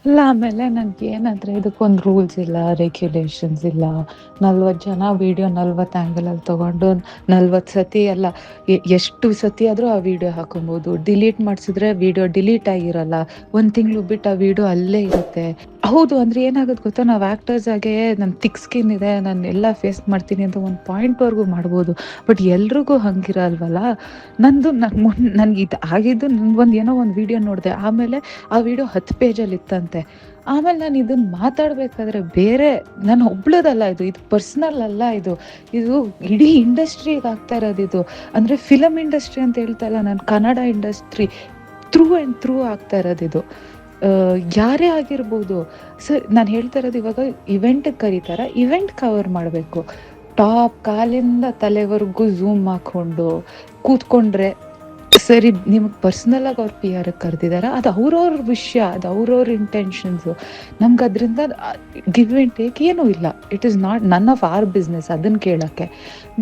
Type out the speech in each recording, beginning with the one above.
ಅಲ್ಲ ಆಮೇಲೆ ನನ್ಗೇನಂದ್ರೆ ಇದಕ್ಕೊಂದು ರೂಲ್ಸ್ ಇಲ್ಲ, ರೆಗ್ಯುಲೇಷನ್ಸ್ ಇಲ್ಲ. 40 ಜನ ವಿಡಿಯೋ 40 ಆಂಗಲಲ್ಲಿ ತಗೊಂಡು 40 ಸತಿ ಅಲ್ಲ, ಎಷ್ಟು ಸತಿ ಆದ್ರೂ ಆ ವಿಡಿಯೋ ಹಾಕೊಬಹುದು. ಡಿಲೀಟ್ ಮಾಡ್ಸಿದ್ರೆ ವಿಡಿಯೋ ಡಿಲೀಟ್ ಆಗಿರಲ್ಲ. 1 ತಿಂಗಳು ಬಿಟ್ಟು ಆ ವಿಡಿಯೋ ಅಲ್ಲೇ ಇರುತ್ತೆ. ಹೌದು, ಅಂದ್ರೆ ಏನಾಗುತ್ತೆ ಗೊತ್ತಾ, ನಾವು ಆಕ್ಟರ್ಸ್ ಆಗೆ ನನ್ ಥಿಕ್ ಸ್ಕಿನ್ ಇದೆ, ನಾನು ಎಲ್ಲ ಫೇಸ್ ಮಾಡ್ತೀನಿ ಅಂತ ಒಂದು ಪಾಯಿಂಟ್‌ವರೆಗೂ ಮಾಡ್ಬೋದು. ಬಟ್ ಎಲ್ರಿಗೂ ಹಂಗಿರಲ್ವಲ್ಲ. ನನ್ಗೆ ಇದು ಆಗಿದ್ದು, ಏನೋ ಒಂದು ವಿಡಿಯೋ ನೋಡಿದೆ. ಆಮೇಲೆ ಆ ವಿಡಿಯೋ 10 ಪೇಜಲ್ಲಿ ಇತ್ತಂತೆ. ಆಮೇಲೆ ನಾನು ಇದನ್ನ ಮಾತಾಡ್ಬೇಕಾದ್ರೆ ಬೇರೆ ನಾನು ಒಬ್ಳದಲ್ಲ ಇದು. ಇದು ಪರ್ಸನಲ್ ಅಲ್ಲ ಇದು. ಇದು ಇಡೀ ಇಂಡಸ್ಟ್ರಿಗೆ ಆಗ್ತಾ ಇರೋದು ಇದು. ಅಂದ್ರೆ ಫಿಲಮ್ ಇಂಡಸ್ಟ್ರಿ ಅಂತ ಹೇಳ್ತಾ ಇಲ್ಲ ನಾನು, Kannada industry through and through ಆಗ್ತಾ ಇರೋದು ಇದು. ಯಾರೇ ಆಗಿರ್ಬೋದು ಸರ್, ನಾನು ಹೇಳ್ತಾ ಇರೋದು ಇವಾಗ ಇವೆಂಟಿಗೆ ಕರೀತಾರೆ, ಇವೆಂಟ್ ಕವರ್ ಮಾಡಬೇಕು. ಟಾಪ್ ಕಾಲಿಂದ ತಲೆವರೆಗೂ ಝೂಮ್ ಹಾಕ್ಕೊಂಡು ಕೂತ್ಕೊಂಡ್ರೆ ಸರಿ. ನಿಮಗೆ ಪರ್ಸ್ನಲಾಗಿ ಅವ್ರು ಪಿ ಆರ್‌ಗೆ ಕರೆದಿದ್ದಾರೆ, ಅದು ಅವ್ರವ್ರ ವಿಷಯ, ಅದು ಅವ್ರವ್ರ ಇಂಟೆನ್ಷನ್ಸು. ನಮ್ಗೆ ಅದರಿಂದ ಗಿವ್ ಆ್ಯಂಡ್ ಟೇಕ್ ಏನೂ ಇಲ್ಲ. It is not none of our business ಅದನ್ನು ಕೇಳೋಕ್ಕೆ.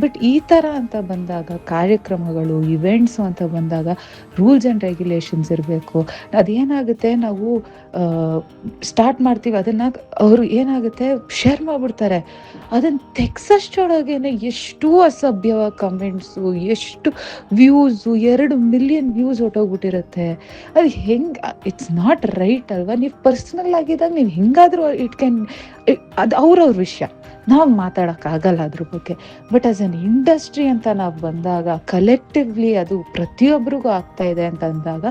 ಬಟ್ ಈ ಥರ ಅಂತ ಬಂದಾಗ, ಕಾರ್ಯಕ್ರಮಗಳು ಇವೆಂಟ್ಸು ಅಂತ ಬಂದಾಗ ರೂಲ್ಸ್ ಆ್ಯಂಡ್ ರೆಗ್ಯುಲೇಷನ್ಸ್ ಇರಬೇಕು. ಅದೇನಾಗುತ್ತೆ, ನಾವು ಸ್ಟಾರ್ಟ್ ಮಾಡ್ತೀವಿ ಅದನ್ನು, ಅವರು ಏನಾಗುತ್ತೆ ಶೇರ್ ಮಾಡಿಬಿಡ್ತಾರೆ. ಅದನ್ನು ತೆಗ್ಸೋಷ್ಟರೊಳಗೇನೆ ಎಷ್ಟು ಅಸಭ್ಯವಾಗಿ ಕಮೆಂಟ್ಸು, ಎಷ್ಟು ವ್ಯೂಸು, 2 ಮಿಲಿಯನ್ ವ್ಯೂಸ್ ಹೊರ್ಟೋಗ್ಬಿಟ್ಟಿರುತ್ತೆ. ಅದು ಹೆಂಗೆ, ಇಟ್ಸ್ ನಾಟ್ ರೈಟ್ ಅಲ್ವಾ? ನೀವು ಪರ್ಸ್ನಲ್ ಆಗಿದ್ದಾಗ ನೀವು ಹೆಂಗಾದರೂ ಅದು ಅವ್ರವ್ರ ವಿಷಯ, ನಾವು ಮಾತಾಡೋಕ್ಕಾಗಲ್ಲ ಅದ್ರ ಬಗ್ಗೆ. ಬಟ್ ಆಸ್ ಅನ್ ಇಂಡಸ್ಟ್ರಿ ಅಂತ ನಾವು ಬಂದಾಗ, ಕಲೆಕ್ಟಿವ್ಲಿ ಅದು ಪ್ರತಿಯೊಬ್ಬರಿಗೂ ಆಗ್ತಾ ಇದೆ ಅಂತ ಅಂದಾಗ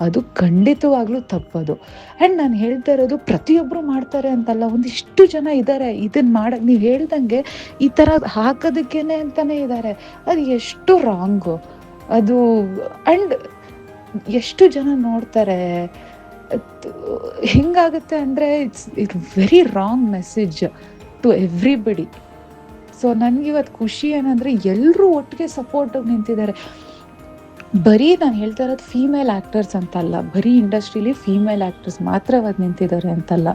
ಅದು ಖಂಡಿತವಾಗ್ಲೂ ತಪ್ಪದು. ಆ್ಯಂಡ್ ನಾನು ಹೇಳ್ತಾ ಇರೋದು ಪ್ರತಿಯೊಬ್ಬರು ಮಾಡ್ತಾರೆ ಅಂತಲ್ಲ, ಒಂದಿಷ್ಟು ಜನ ಇದ್ದಾರೆ ಇದನ್ನು ಮಾಡಕ್ಕೆ. ನೀವು ಹೇಳ್ದಂಗೆ ಈ ಥರ ಹಾಕೋದಕ್ಕೇನೆ ಅಂತಲೇ ಇದ್ದಾರೆ. ಅದು ಎಷ್ಟು ರಾಂಗು ಅದು. ಆ್ಯಂಡ್ ಎಷ್ಟು ಜನ ನೋಡ್ತಾರೆ. ಹೆಂಗಾಗುತ್ತೆ ಅಂದರೆ it's very wrong message to everybody. So ನನಗಿವತ್ತು ಖುಷಿ ಏನಂದರೆ ಎಲ್ಲರೂ ಒಟ್ಟಿಗೆ ಸಪೋರ್ಟಿಗೆ ನಿಂತಿದ್ದಾರೆ. ಬರೀ ನಾನು ಹೇಳ್ತಾ ಇರೋದು ಫೀಮೇಲ್ ಆ್ಯಕ್ಟರ್ಸ್ ಅಂತಲ್ಲ, ಬರೀ ಇಂಡಸ್ಟ್ರೀಲಿ ಫೀಮೇಲ್ ಆ್ಯಕ್ಟರ್ಸ್ ಮಾತ್ರವಾಗಿ ನಿಂತಿದ್ದಾರೆ ಅಂತಲ್ಲ,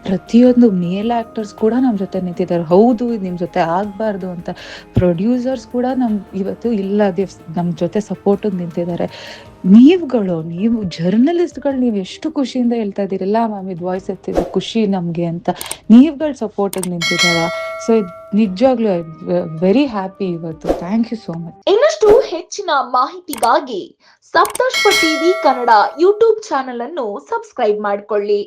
ಪ್ರತಿಯೊಂದು ಮೇಲ್ ಆ್ಯಕ್ಟರ್ಸ್ ಕೂಡ ನಮ್ಮ ಜೊತೆ ನಿಂತಿದ್ದಾರೆ. ಹೌದು, ನಿಮ್ಮ ಜೊತೆ ಆಗಬಾರ್ದು ಅಂತ ಪ್ರೊಡ್ಯೂಸರ್ಸ್ ಕೂಡ ಇವತ್ತು ಇಲ್ಲ, ನಮ್ಮ ಜೊತೆ ಸಪೋರ್ಟಿಗೆ ನಿಂತಿದ್ದಾರೆ. ನೀವು ಜರ್ನಲಿಸ್ಟ್ಗಳು, ನೀವು ಎಷ್ಟು ಖುಷಿಯಿಂದ ಹೇಳ್ತಾ ಇದ್ದೀರಲ್ಲ ಮ್ಯಾಮ್, ಇದು ವಾಯ್ಸ್ ಎತ್ತಿದ್ದು ಖುಷಿ ನಮಗೆ ಅಂತ, ನೀವುಗಳು ಸಪೋರ್ಟಿಗೆ ನಿಂತಿದ್ದಾರ. ಸೊ ನಿಜವಾಗ್ಲೂ ವೆರಿ ಹ್ಯಾಪಿ ಇವತ್ತು. Thank you so much. ಇನ್ನಷ್ಟು ಹೆಚ್ಚಿನ ಮಾಹಿತಿಗಾಗಿ Saptarshi TV Kannada YouTube channel ಅನ್ನು ಸಬ್ಸ್ಕ್ರೈಬ್ ಮಾಡಿಕೊಳ್ಳಿ.